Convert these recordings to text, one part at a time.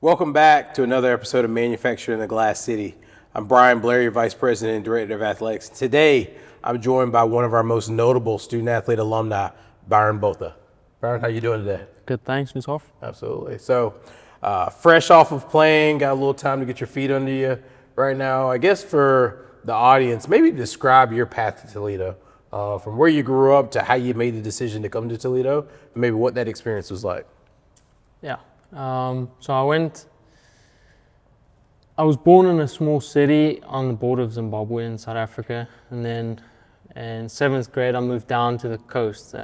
Welcome back to another episode of Manufacturing in the Glass City. I'm Brian Blair, your Vice President and Director of Athletics. Today, I'm joined by one of our most notable student-athlete alumni, Barend Botha. Barend, how you doing today? Good, thanks, Ms. Hoff. Absolutely. So, fresh off of playing, got a little time to get your feet under you right now. I guess for the audience, maybe describe your path to Toledo, from where you grew up to how you made the decision to come to Toledo, and maybe what that experience was like. Yeah. So I was born in a small city on the border of Zimbabwe in South Africa, and then in 7th grade I moved down to the coast,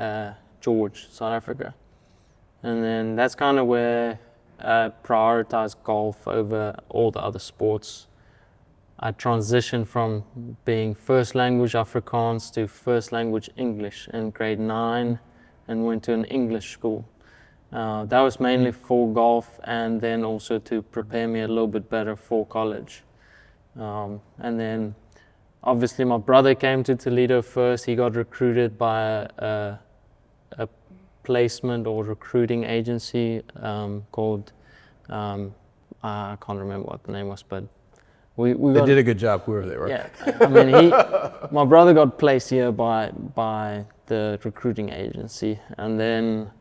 George, South Africa. And then that's kind of where I prioritized golf over all the other sports. I transitioned from being first language Afrikaans to first language English in grade 9 and went to an English school. That was mainly for golf and then also to prepare me a little bit better for college. And then obviously my brother came to Toledo first. He got recruited by a placement or recruiting agency called, I can't remember what the name was, but they did a good job, whoever they were. Yeah, I mean, my brother got placed here by the recruiting agency, and then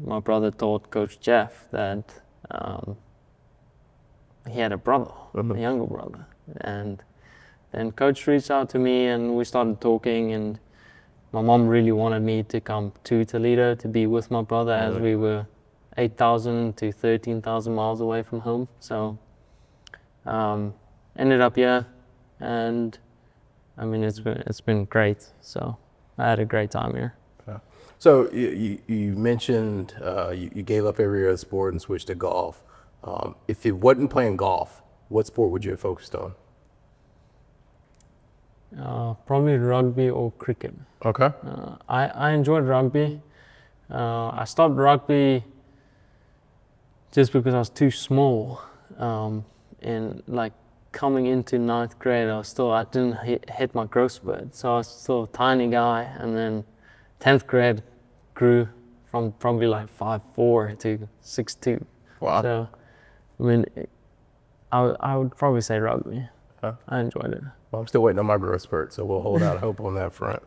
my brother told Coach Jeff that he had a brother, a younger brother. And then Coach reached out to me and we started talking, and my mom really wanted me to come to Toledo to be with my brother as we were 8,000 to 13,000 miles away from home. So ended up here, and I mean, it's been great. So I had a great time here. So you mentioned you gave up every other sport and switched to golf. If it wasn't playing golf, what sport would you have focused on? Probably rugby or cricket. Okay. I enjoyed rugby. I stopped rugby just because I was too small. And like coming into 9th grade, I didn't hit my growth spurt, so I was still a tiny guy. And then 10th grade grew from probably like 5'4" to 6'2". Wow. So, I mean, I would probably say rugby. Huh? I enjoyed it. Well, I'm still waiting on my growth spurt, so we'll hold out hope on that front.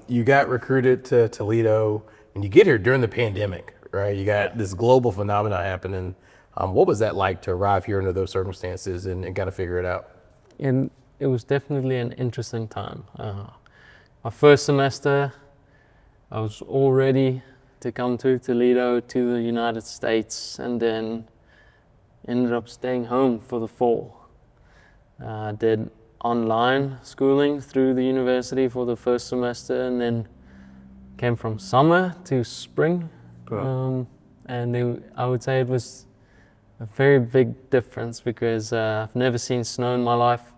You got recruited to Toledo, and you get here during the pandemic, right? You got this global phenomenon happening. What was that like to arrive here under those circumstances and kind of figure it out? And it was definitely an interesting time. My first semester, I was all ready to come to Toledo, to the United States, and then ended up staying home for the fall. I did online schooling through the university for the first semester, and then came from summer to spring. Cool. I would say it was a very big difference because I've never seen snow in my life.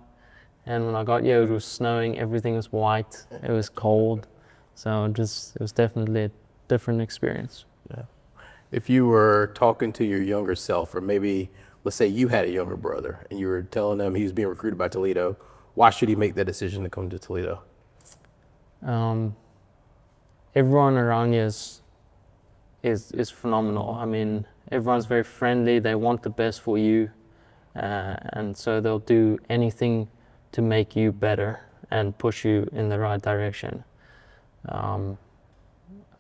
And when I got here, it was snowing, everything was white, it was cold. So it was definitely a different experience. Yeah. If you were talking to your younger self, or maybe let's say you had a younger brother and you were telling him he was being recruited by Toledo, why should he make that decision to come to Toledo? Everyone around here is phenomenal. I mean, everyone's very friendly, they want the best for you, and so they'll do anything to make you better and push you in the right direction. I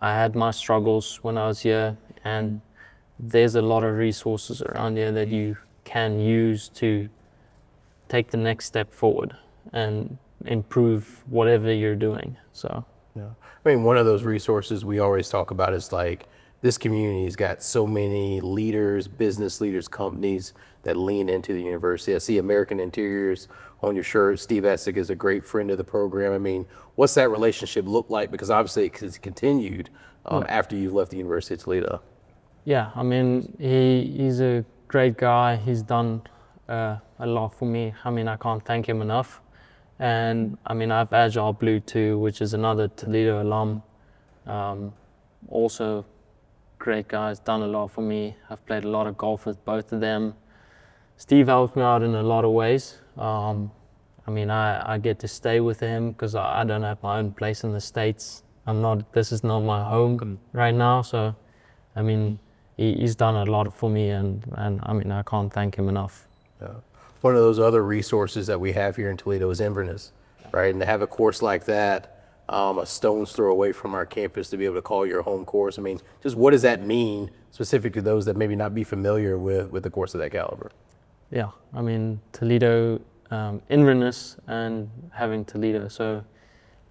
had my struggles when I was here, and there's a lot of resources around here that you can use to take the next step forward and improve whatever you're doing. So yeah, I mean, one of those resources we always talk about is like this community's got so many leaders, business leaders, companies that lean into the university. I see American Interiors on your shirt. Steve Essig is a great friend of the program. I mean, what's that relationship look like? Because obviously it's continued after you've left the University of Toledo. Yeah, I mean, he's a great guy. He's done a lot for me. I mean, I can't thank him enough. And I mean, I have Agile Blue too, which is another Toledo alum. Also great guys, done a lot for me. I've played a lot of golf with both of them. Steve helped me out in a lot of ways. I mean, I get to stay with him because I don't have my own place in the States. This is not my home right now. So, I mean, he's done a lot for me, and I mean, I can't thank him enough. Yeah. One of those other resources that we have here in Toledo is Inverness, right? And to have a course like that, a stone's throw away from our campus, to be able to call your home course. I mean, just what does that mean specific to those that maybe not be familiar with a course of that caliber? Yeah, I mean, Toledo, Inverness, and having Toledo. So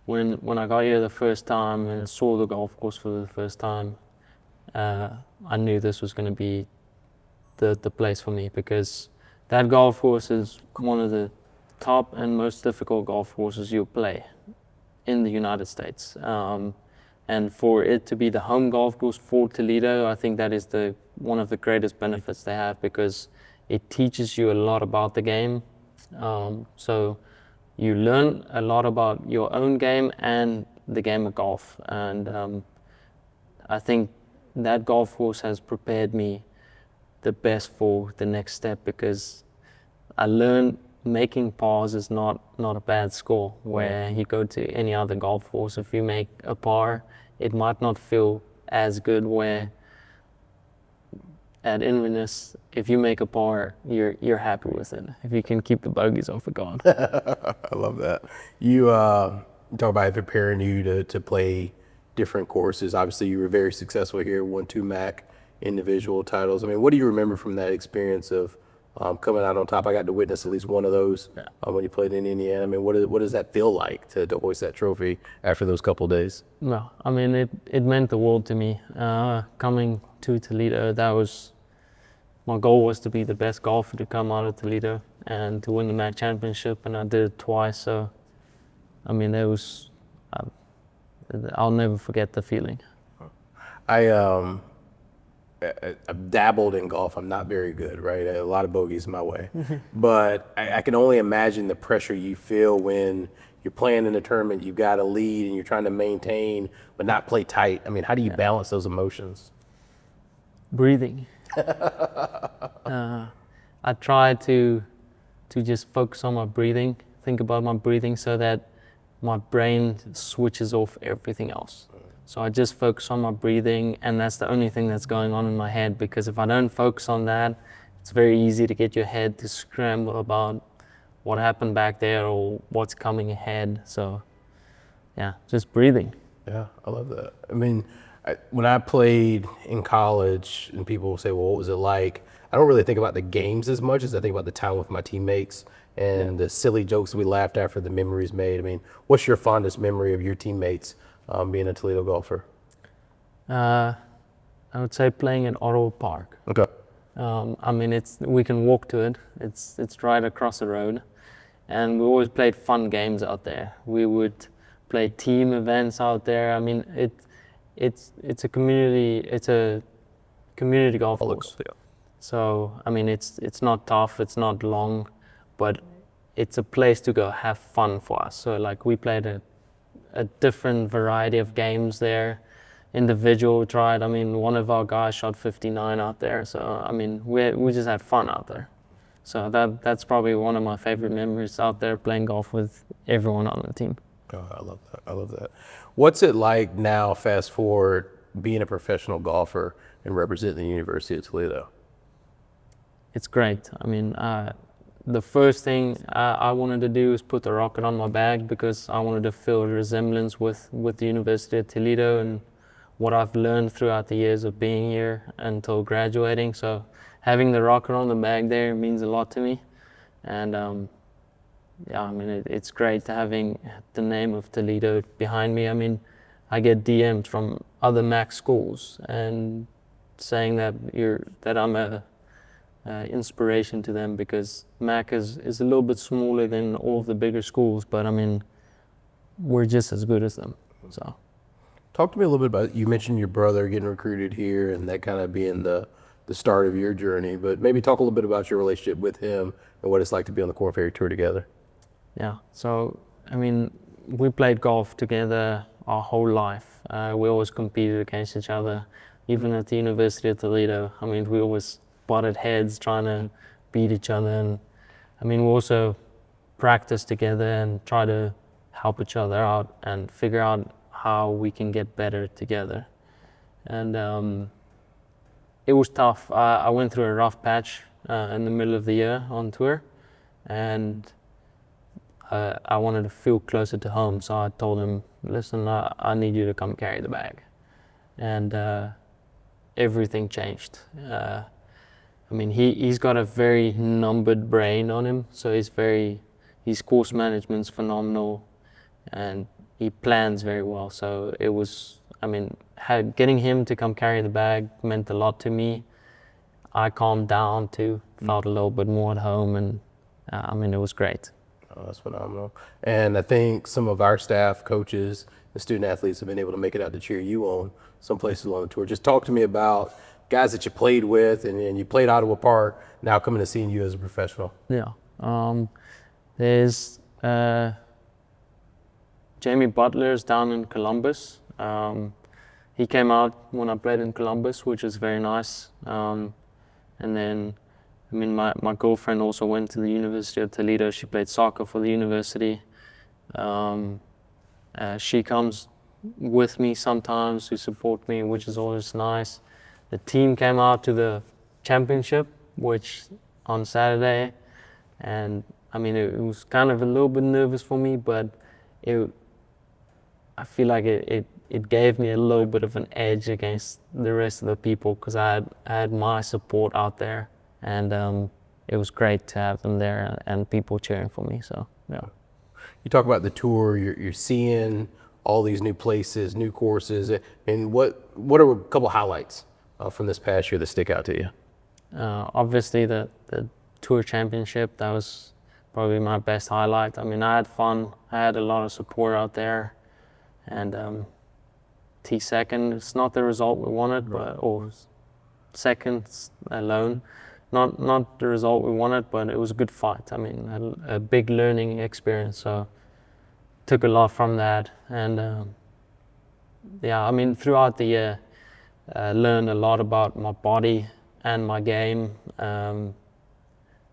when I got here the first time and saw the golf course for the first time, I knew this was going to be the place for me, because that golf course is one of the top and most difficult golf courses you'll play in the United States. And for it to be the home golf course for Toledo, I think that is one of the greatest benefits they have, because it teaches you a lot about the game. So you learn a lot about your own game and the game of golf. And I think that golf course has prepared me the best for the next step, because I learned making pars is not a bad score. Where you go to any other golf course, if you make a par, it might not feel as good. Where at Inverness, if you make a par, you're happy with it, if you can keep the bogeys off the ground. I love that. You talk about preparing you to play different courses. Obviously, you were very successful here, won 2 MAC individual titles. I mean, what do you remember from that experience of coming out on top? I got to witness at least one of those when you played in Indiana. I mean, what does that feel like to hoist that trophy after those couple of days? Well, I mean, it meant the world to me. Coming to Toledo, my goal was to be the best golfer to come out of Toledo and to win the MAC championship, and I did it twice. So, I mean, I'll never forget the feeling. I've dabbled in golf. I'm not very good, right? A lot of bogeys my way. But I can only imagine the pressure you feel when you're playing in a tournament, you've got a lead and you're trying to maintain but not play tight. I mean, how do you balance those emotions? Breathing. I try to just focus on my breathing, think about my breathing, so that my brain switches off everything else. So I just focus on my breathing, and that's the only thing that's going on in my head, because if I don't focus on that, it's very easy to get your head to scramble about what happened back there or what's coming ahead. So yeah, just breathing. Yeah, I love that. I mean, when I played in college and people will say, well, what was it like? I don't really think about the games as much as I think about the time with my teammates and the silly jokes we laughed after, the memories made. I mean, what's your fondest memory of your teammates being a Toledo golfer? I would say playing at Ottawa Park. Okay. I mean, we can walk to it. It's right across the road, and we always played fun games out there. We would play team events out there. I mean, it's a community golf course. Yeah. So I mean, it's not tough. It's not long, but it's a place to go have fun for us. So like we played a different variety of games there. Individual tried. I mean, one of our guys shot 59 out there. So I mean, we just had fun out there. So that's probably one of my favorite memories out there, playing golf with everyone on the team. Oh, I love that. I love that. What's it like now, fast forward, being a professional golfer and representing the University of Toledo? It's great. I mean, the first thing I wanted to do is put the rocket on my bag, because I wanted to feel a resemblance with the University of Toledo and what I've learned throughout the years of being here until graduating. So having the rocket on the bag there means a lot to me. And yeah, I mean, it's great having the name of Toledo behind me. I mean, I get DMs from other MAC schools and saying that I'm a inspiration to them, because MAC is a little bit smaller than all of the bigger schools, but I mean, we're just as good as them. So, talk to me a little bit about, you mentioned your brother getting recruited here and that kind of being the start of your journey, but maybe talk a little bit about your relationship with him and what it's like to be on the Korn Ferry Tour together. Yeah, so I mean, we played golf together our whole life. We always competed against each other, even at the University of Toledo. I mean, we always butted heads trying to beat each other, and I mean, we also practice together and try to help each other out and figure out how we can get better together. And it was tough. I went through a rough patch in the middle of the year on tour, and I wanted to feel closer to home. So I told him, listen, I need you to come carry the bag. And everything changed. I mean, he's got a very numbered brain on him, so his course management's phenomenal, and he plans very well. So it was, I mean, getting him to come carry the bag meant a lot to me. I calmed down too, felt a little bit more at home, and I mean, it was great. Oh, that's phenomenal. And I think some of our staff, coaches, and student athletes have been able to make it out to cheer you on some places along the tour. Just talk to me about guys that you played with and you played Ottawa Park, now coming to seeing you as a professional. Yeah. There's Jamie Butler's down in Columbus. He came out when I played in Columbus, which is very nice. And then, I mean, my girlfriend also went to the University of Toledo. She played soccer for the university. She comes with me sometimes to support me, which is always nice. The team came out to the championship, which on Saturday, and I mean, it was kind of a little bit nervous for me, but I feel like it gave me a little bit of an edge against the rest of the people, because I had my support out there, and it was great to have them there and people cheering for me. So yeah. You talk about the tour, you're seeing all these new places, new courses, and what are a couple highlights from this past year that stick out to you? Obviously the tour championship, that was probably my best highlight. I mean, I had fun, I had a lot of support out there, and T2, it's not the result we wanted, or seconds alone, not the result we wanted, but it was a good fight. I mean, a big learning experience, so took a lot from that. And yeah, I mean, throughout the year, learned a lot about my body and my game,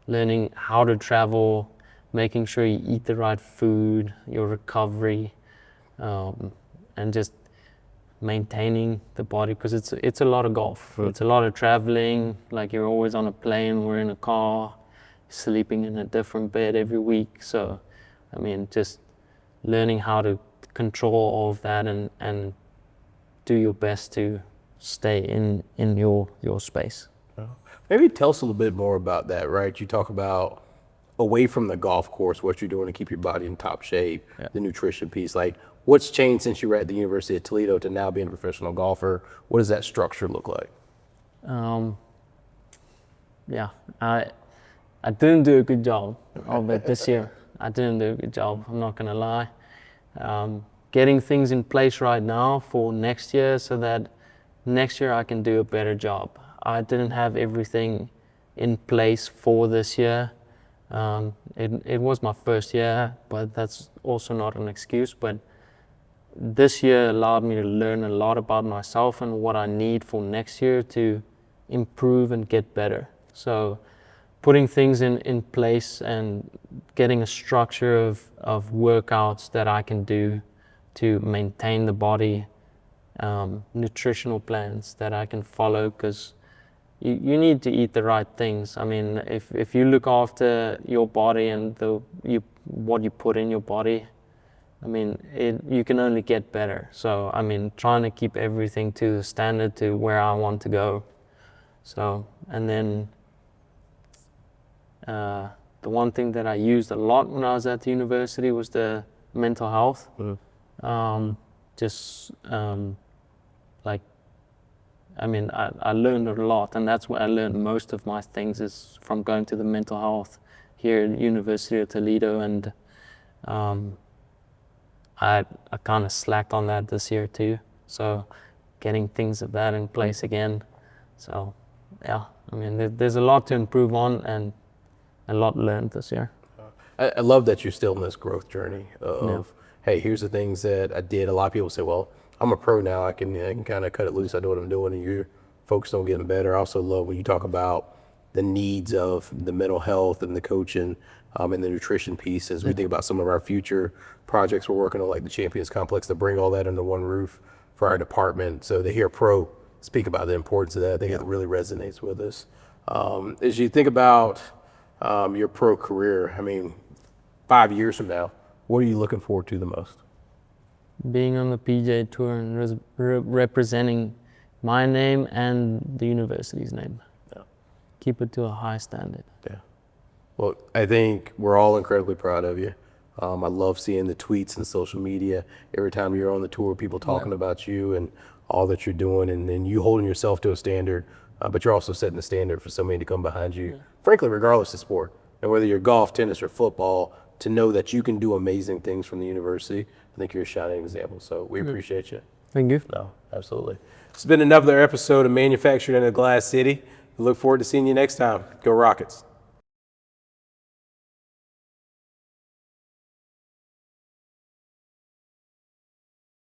learning how to travel, making sure you eat the right food, your recovery, and just maintaining the body, because it's a lot of golf. It's a lot of traveling, like you're always on a plane or in a car, sleeping in a different bed every week. So, I mean, just learning how to control all of that and do your best to stay in your space. Maybe tell us a little bit more about that, right? You talk about away from the golf course, what you're doing to keep your body in top shape, the nutrition piece. Like, what's changed since you were at the University of Toledo to now being a professional golfer? What does that structure look like? Yeah, I didn't do a good job of it this year. I didn't do a good job, I'm not gonna lie. Getting things in place right now for next year, so that next year I can do a better job. I didn't have everything in place for this year. It was my first year, but that's also not an excuse. But this year allowed me to learn a lot about myself and what I need for next year to improve and get better. So putting things in place and getting a structure of workouts that I can do to maintain the body, nutritional plans that I can follow, because you need to eat the right things. I mean, if you look after your body and what you put in your body, I mean, you can only get better. So, I mean, trying to keep everything to the standard to where I want to go. So, and then the one thing that I used a lot when I was at the university was the mental health. Like, I mean, I learned a lot, and that's where I learned most of my things, is from going to the mental health here at the University of Toledo. And I kind of slacked on that this year too. So getting things of that in place again. So yeah, I mean, there's a lot to improve on and a lot learned this year. I love that you're still in this growth journey of, hey, here's the things that I did. A lot of people say, well, I'm a pro now. I can kind of cut it loose. I know what I'm doing, and you're focused on getting better. I also love when you talk about the needs of the mental health and the coaching and the nutrition piece as we think about some of our future projects we're working on, like the Champions Complex, to bring all that under one roof for our department. So they hear pro, speak about the importance of that. I think it really resonates with us. As you think about your pro career, I mean, 5 years from now, what are you looking forward to the most? Being on the PJ Tour and representing my name and the university's name. Yeah. Keep it to a high standard. Yeah. Well, I think we're all incredibly proud of you. I love seeing the tweets and social media every time you're on the tour, people talking about you and all that you're doing, and then you holding yourself to a standard, but you're also setting the standard for so many to come behind you, frankly, regardless of sport. And whether you're golf, tennis, or football, to know that you can do amazing things from the university, I think you're a shining example. So we appreciate you. Thank you. No, absolutely. It's been another episode of Manufactured in a Glass City. We look forward to seeing you next time. Go Rockets.